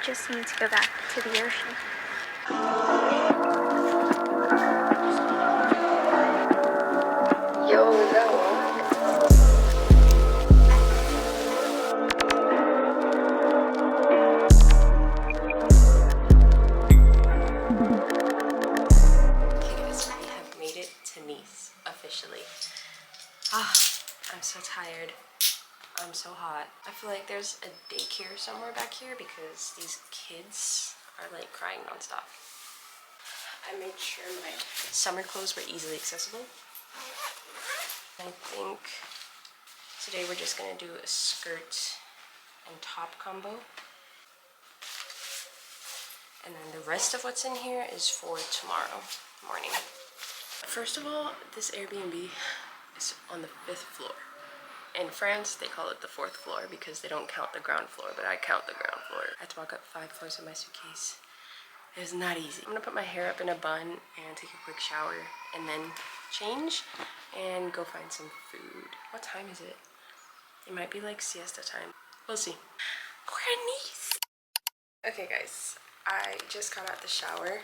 just need to go back to the ocean. Yo, officially. I'm so tired. I'm so hot. I feel like there's a daycare somewhere back here because these kids are like crying nonstop. I made sure my summer clothes were easily accessible. I think today we're just gonna do a skirt and top combo. And then the rest of what's in here is for tomorrow morning. First of all, this Airbnb is on the 5th floor. In France, they call it the 4th floor because they don't count the ground floor, but I count the ground floor. I had to walk up 5 floors with my suitcase. It was not easy. I'm gonna put my hair up in a bun and take a quick shower and then change and go find some food. What time is it? It might be like siesta time. We'll see. We're in Nice. Okay guys, I just got out the shower.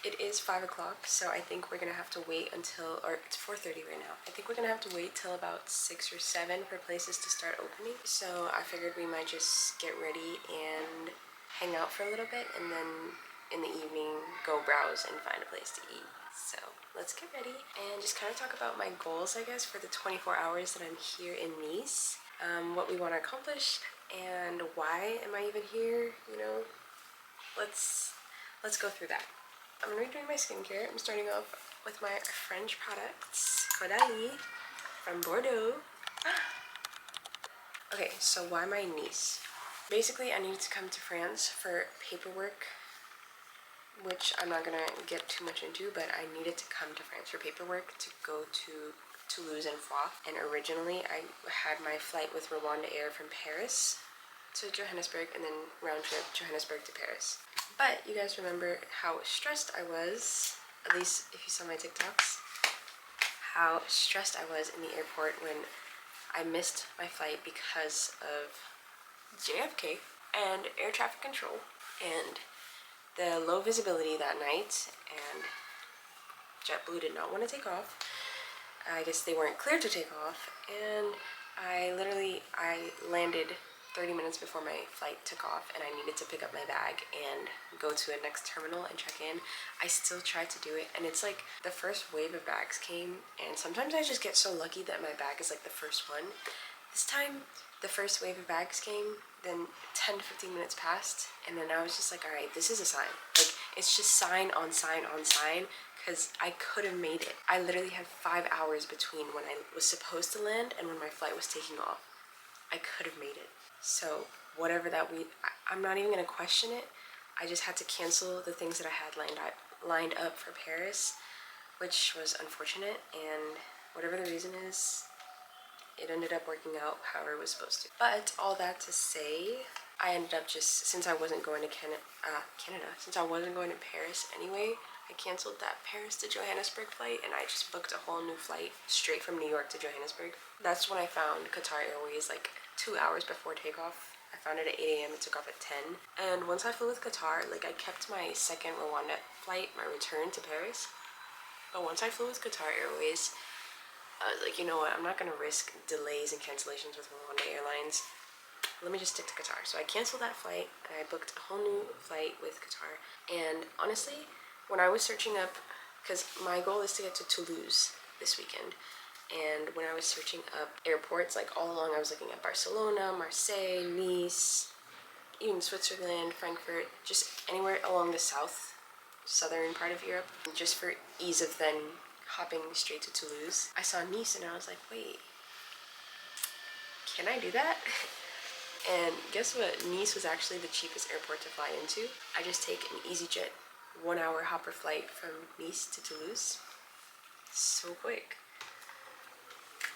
It is 5 o'clock, so I think we're gonna have to wait until, or it's 4:30 right now. I think we're gonna have to wait till about 6 or 7 for places to start opening. So I figured we might just get ready and hang out for a little bit, and then in the evening go browse and find a place to eat. So let's get ready and just kind of talk about my goals, I guess, for the 24 hours that I'm here in Nice. What we want to accomplish and why am I even here, you know. Let's go through that. I'm gonna be doing my skincare. I'm starting off with my French products, Côte from Bordeaux. Okay, so why my Nice? Basically, I needed to come to France for paperwork, which I'm not gonna get too much into, but I needed to come to France for paperwork to go to Toulouse and Foix. And originally, I had my flight with Rwanda Air from Paris to Johannesburg and then round trip Johannesburg to Paris. But you guys remember how stressed I was, at least if you saw my TikToks, how stressed I was in the airport when I missed my flight because of JFK and air traffic control and the low visibility that night, and JetBlue did not want to take off. I guess they weren't cleared to take off, and I landed 30 minutes before my flight took off, and I needed to pick up my bag and go to a next terminal and check in. I still tried to do it, and it's like the first wave of bags came, and sometimes I just get so lucky that my bag is like the first one. This time, the first wave of bags came, then 10 to 15 minutes passed, and then I was just like, all right, this is a sign. Like, it's just sign on sign on sign, because I could have made it. I literally had 5 hours between when I was supposed to land and when my flight was taking off. I could have made it. So whatever that I'm not even gonna question it. I just had to cancel the things that I had lined up for Paris, which was unfortunate, and whatever the reason is, it ended up working out however it was supposed to. But all that to say, I ended up just, since I wasn't going to Canada, since I wasn't going to Paris anyway, I canceled that Paris to Johannesburg flight, and I just booked a whole new flight straight from New York to Johannesburg. That's when I found Qatar Airways, like 2 hours before takeoff. I found it at 8 a.m. It took off at 10. And once I flew with Qatar, like I kept my second Rwanda flight, my return to Paris. But once I flew with Qatar Airways, I was like, you know what, I'm not gonna risk delays and cancellations with Rwanda Airlines. Let me just stick to Qatar. So I canceled that flight and I booked a whole new flight with Qatar. And honestly, when I was searching up, because my goal is to get to Toulouse this weekend, and when I was searching up airports, like all along I was looking at Barcelona, Marseille, Nice, even Switzerland, Frankfurt, just anywhere along the southern part of Europe, just for ease of then hopping straight to Toulouse. I saw Nice and I was like, wait, can I do that? And guess what? Nice was actually the cheapest airport to fly into. I just take an EasyJet 1 hour hopper flight from Nice to Toulouse. So quick.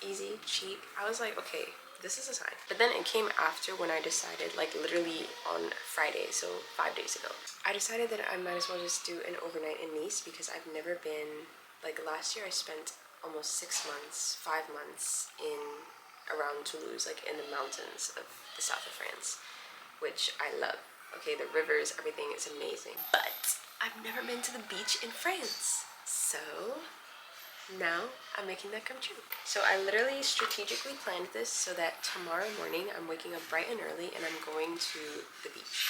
Easy, cheap. I was like, okay, this is a sign. But then it came after when I decided, like literally on Friday, so 5 days ago, I decided that I might as well just do an overnight in Nice because I've never been, like last year I spent almost 6 months, 5 months around Toulouse, like in the mountains of the south of France, which I love. Okay, the rivers, everything is amazing. But I've never been to the beach in France. So now I'm making that come true. So I literally strategically planned this so that tomorrow morning I'm waking up bright and early and I'm going to the beach.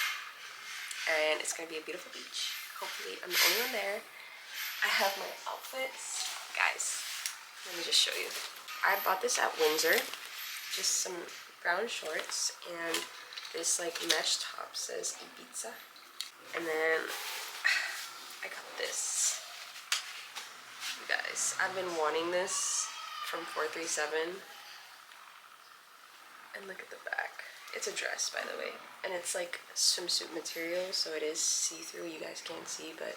And it's gonna be a beautiful beach. Hopefully I'm the only one there. I have my outfits. Guys, let me just show you. I bought this at Windsor. Just some brown shorts and this like mesh top says Ibiza. And then I got this. You guys, I've been wanting this from 437. And look at the back. It's a dress, by the way. And it's like swimsuit material, so it is see-through. You guys can't see, but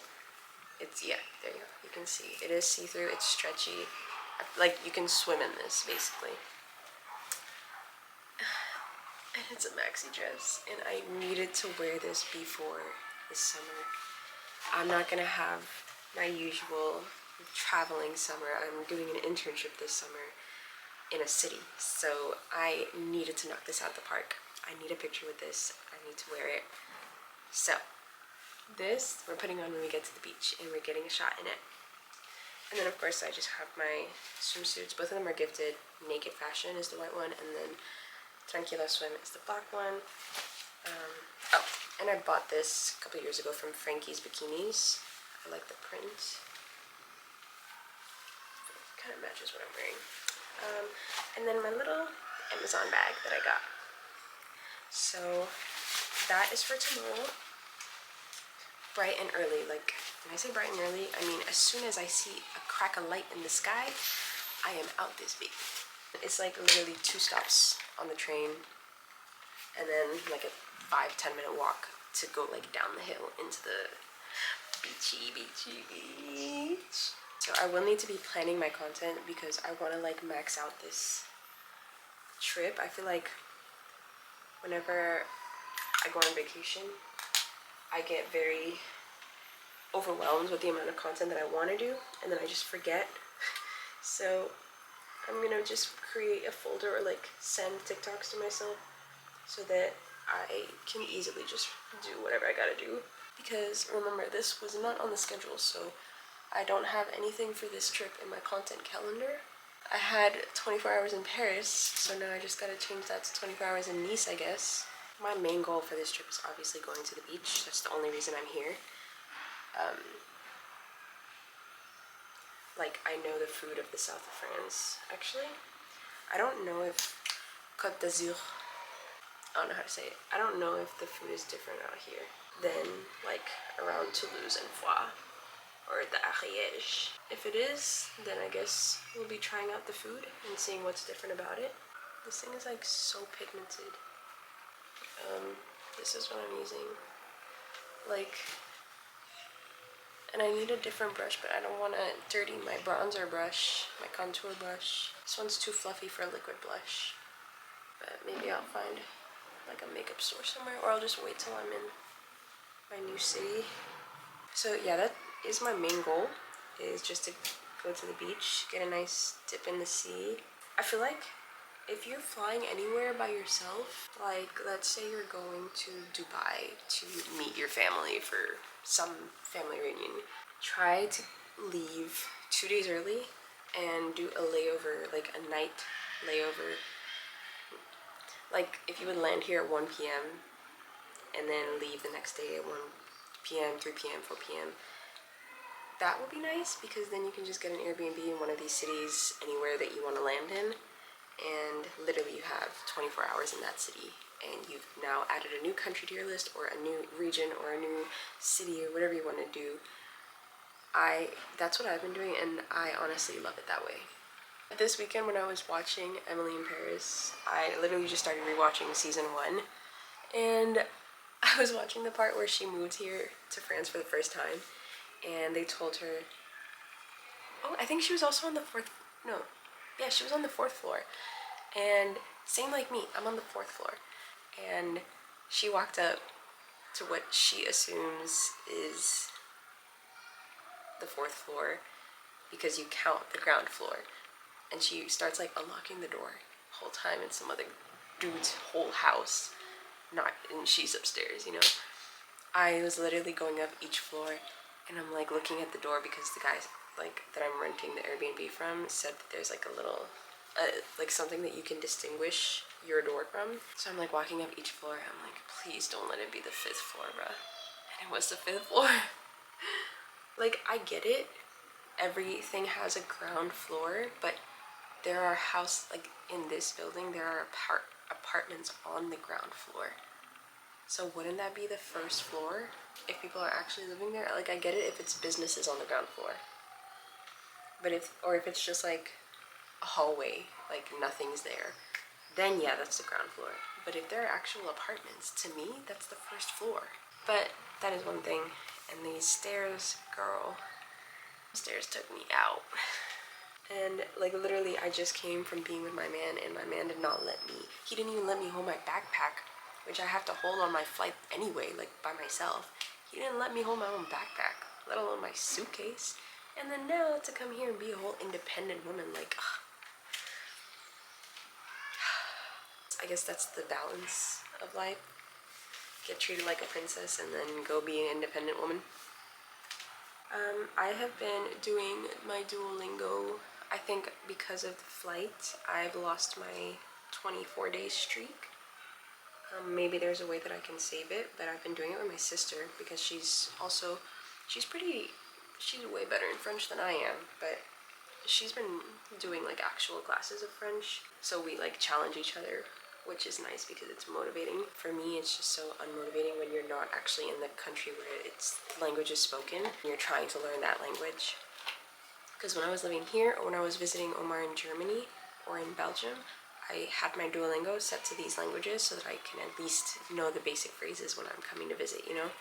it's, yeah, there you go. You can see. It is see-through. It's stretchy. Like, you can swim in this, basically. And it's a maxi dress, and I needed to wear this before this summer. I'm not gonna have my usual traveling summer. I'm doing an internship this summer in a city, so I needed to knock this out of the park. I need a picture with this. I need to wear it. So this we're putting on when we get to the beach, and we're getting a shot in it. And then of course I just have my swimsuits. Both of them are gifted. Naked Fashion is the white one, and then Tranquila Swim is the black one. Oh, and I bought this a couple years ago from Frankie's Bikinis. I like the print. It kind of matches what I'm wearing. And then my little Amazon bag that I got. So that is for tomorrow. Bright and early. Like, when I say bright and early, I mean as soon as I see a crack of light in the sky, I am out this baby. It's like literally 2 stops on the train and then like a 5-10 minute walk to go like down the hill into the beachy beach. So I will need to be planning my content because I want to like max out this trip. I feel like whenever I go on vacation, I get very overwhelmed with the amount of content that I want to do, and then I just forget. So I'm gonna just create a folder or like send TikToks to myself so that I can easily just do whatever I gotta do. Because remember, this was not on the schedule, so I don't have anything for this trip in my content calendar. I had 24 hours in Paris, so now I just gotta change that to 24 hours in Nice, I guess. My main goal for this trip is obviously going to the beach. That's the only reason I'm here. Like, I know the food of the south of France, actually. I don't know if Côte d'Azur, I don't know how to say it. I don't know if the food is different out here than, like, around Toulouse and Foix, or the Ariège. If it is, then I guess we'll be trying out the food and seeing what's different about it. This thing is, like, so pigmented. This is what I'm using. Like, and I need a different brush, but I don't want to dirty my bronzer brush, my contour brush. This one's too fluffy for a liquid blush. But maybe I'll find like a makeup store somewhere, or I'll just wait till I'm in my new city. So yeah, that is my main goal, is just to go to the beach, get a nice dip in the sea. I feel like if you're flying anywhere by yourself, like let's say you're going to Dubai to meet your family for some family reunion, try to leave 2 days early and do a layover, like a night layover. Like if you would land here at 1 p.m. and then leave the next day at 1 p.m., 3 p.m., 4 p.m. That would be nice, because then you can just get an Airbnb in one of these cities anywhere that you want to land in, and literally you have 24 hours in that city, and you've now added a new country to your list, or a new region, or a new city, or whatever you want to do. That's what I've been doing, and I honestly love it that way. This weekend when I was watching Emily in Paris, I literally just started rewatching season 1, and I was watching the part where she moved here to France for the first time, and they told her, oh, I think she was also on the 4th, no, yeah, she was on the 4th floor, and same like me, I'm on the 4th floor, and she walked up to what she assumes is the 4th floor, because you count the ground floor, and she starts like unlocking the door the whole time in some other dude's whole house, and she's upstairs, you know. I was literally going up each floor, and I'm like looking at the door because the guys like that I'm renting the Airbnb from said that there's like a little like something that you can distinguish your door from. So I'm like walking up each floor. I'm like, please don't let it be the 5th floor, bruh. And it was the 5th floor. Like, I get it. Everything has a ground floor, but there are like in this building, there are apartments on the ground floor. So wouldn't that be the 1st floor if people are actually living there? Like, I get it if it's businesses on the ground floor. But if it's just like a hallway, like nothing's there, then yeah, that's the ground floor. But if there are actual apartments, to me, that's the 1st floor. But that is one thing. And these stairs, girl, stairs took me out. And like literally I just came from being with my man, and my man did not let me, he didn't even let me hold my backpack, which I have to hold on my flight anyway, like by myself. He didn't let me hold my own backpack, let alone my suitcase. And then now to come here and be a whole independent woman, like, ugh. I guess that's the balance of life. Get treated like a princess and then go be an independent woman. I have been doing my Duolingo. I think because of the flight, I've lost my 24-day streak. Maybe there's a way that I can save it, but I've been doing it with my sister because she's way better in French than I am, but she's been doing like actual classes of French, so we like challenge each other, which is nice because it's motivating. For me, it's just so unmotivating when you're not actually in the country where its language is spoken and you're trying to learn that language. Because when I was living here, or when I was visiting Omar in Germany or in Belgium, I had my Duolingo set to these languages so that I can at least know the basic phrases when I'm coming to visit, you know?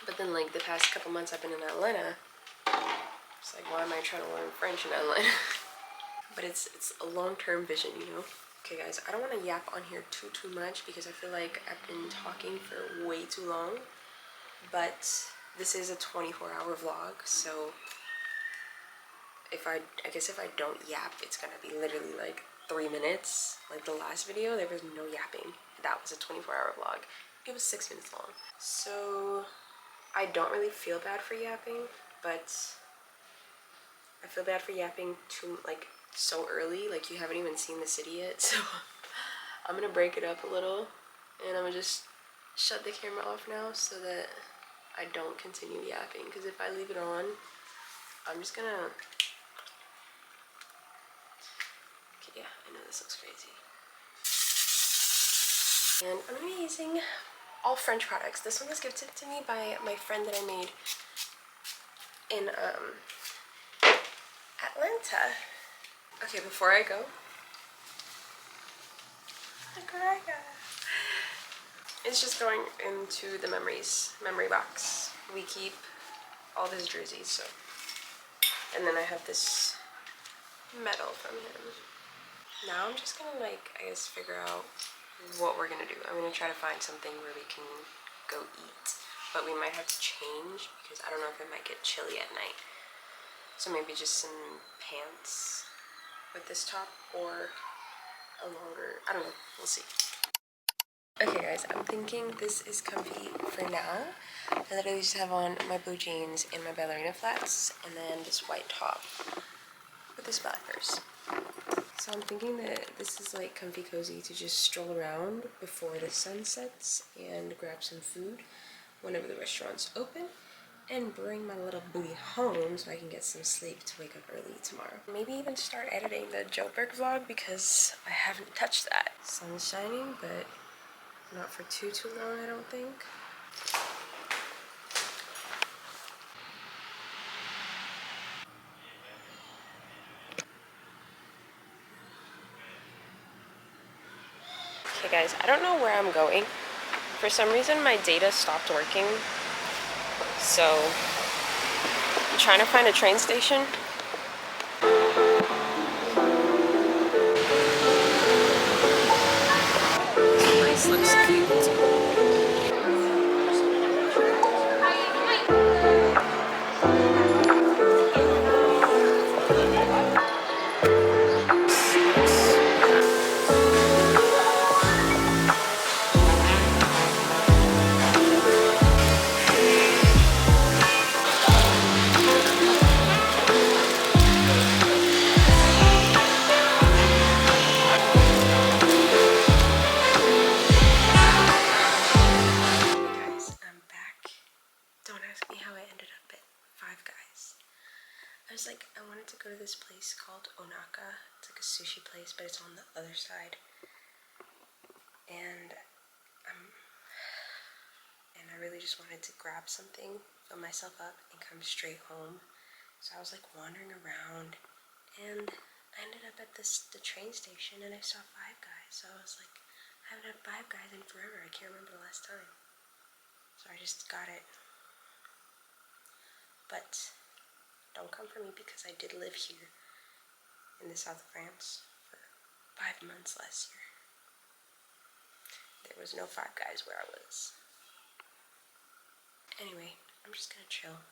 But then like the past couple months I've been in Atlanta, it's like, why am I trying to learn French in Atlanta? But it's a long-term vision, you know? Okay guys, I don't want to yap on here too much because I feel like I've been talking for way too long, but this is a 24-hour vlog, so I guess if I don't yap, it's gonna be literally like 3 minutes. Like the last video, there was no yapping. That was a 24-hour vlog. It was 6 minutes long. So I don't really feel bad for yapping, but I feel bad for yapping too, like, so early, like you haven't even seen the city yet. So I'm gonna break it up a little, and I'm gonna just shut the camera off now so that I don't continue yapping, because if I leave it on, I'm just gonna, okay, yeah, I know this looks crazy. And I'm gonna be using all French products. This one was gifted to me by my friend that I made in Atlanta. Okay, before I go, it's just going into the memory box. We keep all his jerseys, so. And then I have this medal from him. Now I'm just gonna, like, I guess figure out what we're gonna do. I'm gonna try to find something where we can go eat, but we might have to change because I don't know if it might get chilly at night. So maybe just some pants with this top, or a longer, I don't know, we'll see. Okay guys, I'm thinking this is comfy for now. I literally just have on my blue jeans and my ballerina flats, and then this white top with this black purse. So I'm thinking that this is like comfy cozy to just stroll around before the sun sets and grab some food whenever the restaurant's open, and bring my little booty home so I can get some sleep to wake up early tomorrow. Maybe even start editing the Joburg vlog because I haven't touched that. Sun's shining, but not for too long, I don't think. Okay guys, I don't know where I'm going. For some reason my data stopped working, so I'm trying to find a train station. This place looks cute. I was like, I wanted to go to this place called Onaka. It's like a sushi place, but it's on the other side. And I really just wanted to grab something, fill myself up, and come straight home. So I was like wandering around, and I ended up at the train station, and I saw Five Guys. So I was like, I haven't had Five Guys in forever. I can't remember the last time. So I just got it. But don't come for me because I did live here in the south of France for 5 months last year. There was no Five Guys where I was. Anyway, I'm just gonna chill,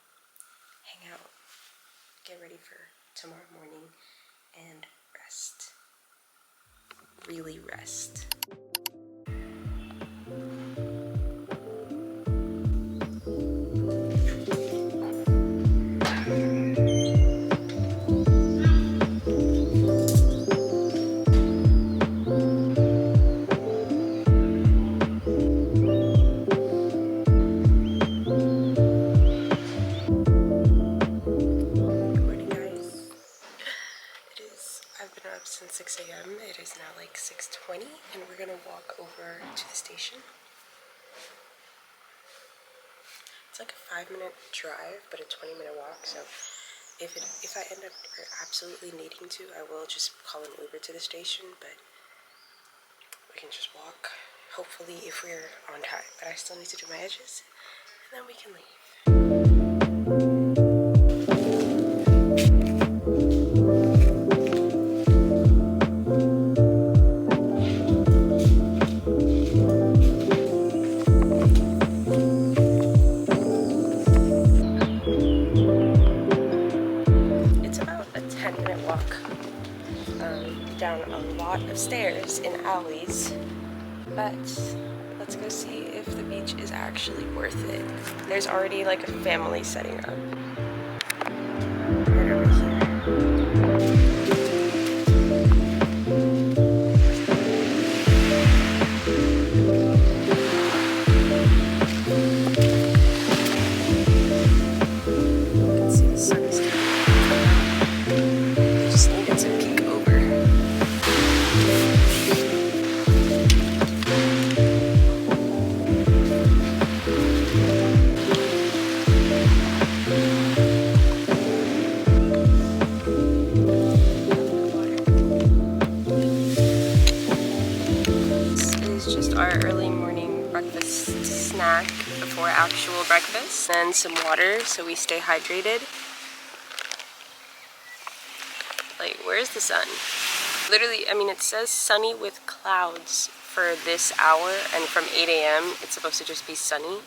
hang out, get ready for tomorrow morning, and rest. Really rest. Since 6 a.m. It is now like 6:20, and we're gonna walk over to the station. It's like a 5-minute drive, but a 20-minute walk. So if I end up absolutely needing to, I will just call an Uber to the station. But we can just walk. Hopefully, if we're on time. But I still need to do my edges, and then we can leave. Down a lot of stairs in alleys, but let's go see if the beach is actually worth it. There's already like a family setting up right over here. You can see the sun is down. I just needed to peek over. Our early morning breakfast snack before actual breakfast, and some water so we stay hydrated. Like, where's the sun? Literally, I mean, it says sunny with clouds for this hour, and from 8 a.m. it's supposed to just be sunny,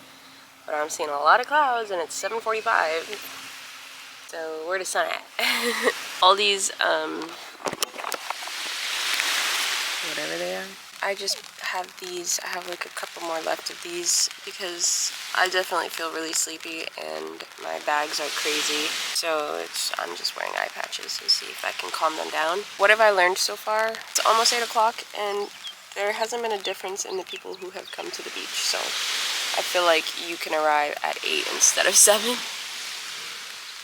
but I'm seeing a lot of clouds and it's 7:45. So where the sun at? All these whatever they are. I just have these. I have like a couple more left of these because I definitely feel really sleepy and my bags are crazy. So I'm just wearing eye patches to see if I can calm them down. What have I learned so far? It's almost 8 o'clock and there hasn't been a difference in the people who have come to the beach. So I feel like you can arrive at 8 instead of 7.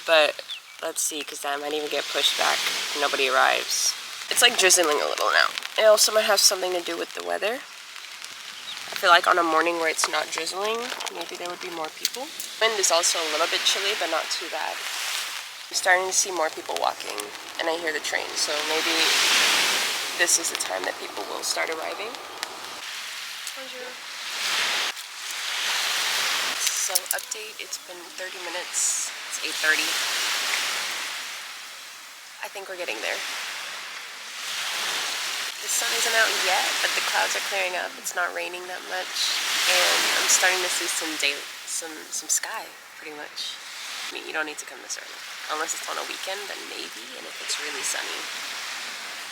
But let's see, because that might even get pushed back if nobody arrives. It's like drizzling a little now. It also might have something to do with the weather. I feel like on a morning where it's not drizzling, maybe there would be more people. Wind is also a little bit chilly, but not too bad. I'm starting to see more people walking, and I hear the train, so maybe this is the time that people will start arriving. Bonjour. So update, it's been 30 minutes. It's 8:30. I think we're getting there. The sun isn't out yet, but the clouds are clearing up. It's not raining that much, and I'm starting to see some sky, pretty much. I mean, you don't need to come this early, unless it's on a weekend, then maybe, and if it's really sunny.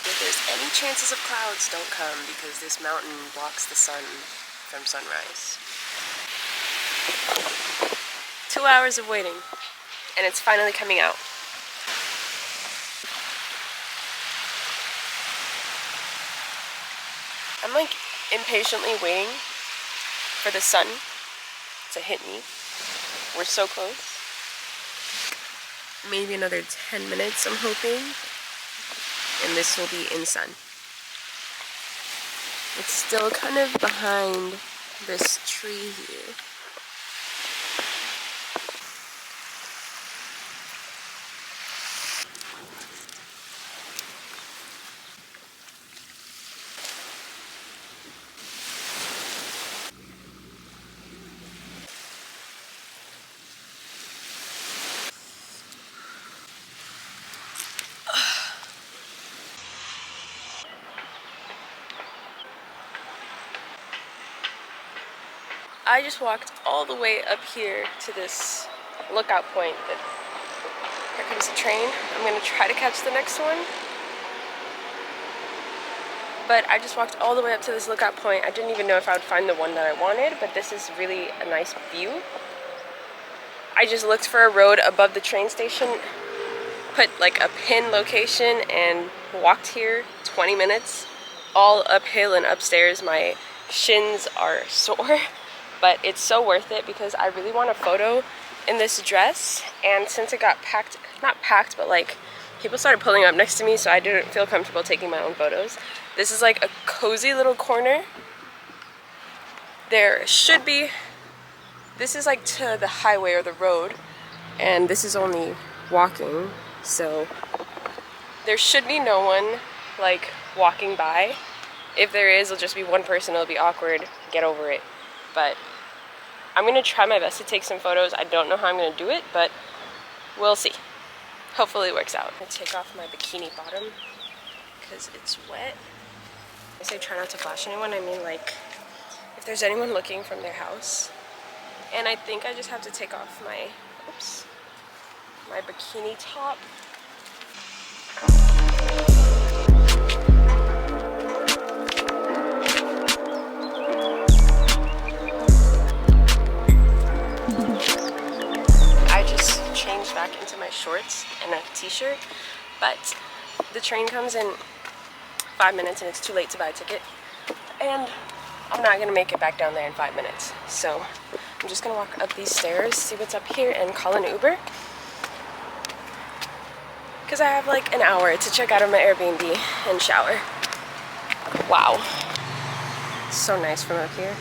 If there's any chances of clouds, don't come, because this mountain blocks the sun from sunrise. 2 hours of waiting, and it's finally coming out. I'm like impatiently waiting for the sun to hit me. We're so close. maybe another 10 minutes, I'm hoping. And this will be in sun. It's still kind of behind this tree here. I just walked all the way up here to this lookout point. Here comes the train. I'm gonna try to catch the next one. But I just walked all the way up to this lookout point. I didn't even know if I would find the one that I wanted, but this is really a nice view. I just looked for a road above the train station, put like a pin location, and walked here 20 minutes, all uphill and upstairs. My shins are sore. But it's so worth it because I really want a photo in this dress, and since it got packed, not packed, but like people started pulling up next to me, so I didn't feel comfortable taking my own photos. This is like a cozy little corner. There should be, this is like to the highway or the road, and this is only walking, so there should be no one like walking by. If there is, it'll just be one person, it'll be awkward, get over it. But I'm gonna try my best to take some photos. I don't know how I'm gonna do it, but we'll see. Hopefully it works out. I'm gonna take off my bikini bottom because it's wet. I say try not to flash anyone. I mean, like, if there's anyone looking from their house. And I think I just have to take off my, oops, my bikini top. Back into my shorts and a t-shirt, but the train comes in 5 minutes and it's too late to buy a ticket, and I'm not gonna make it back down there in 5 minutes, so I'm just gonna walk up these stairs, see what's up here, and call an Uber because I have like an hour to check out of my Airbnb and shower. Wow, so nice from up here.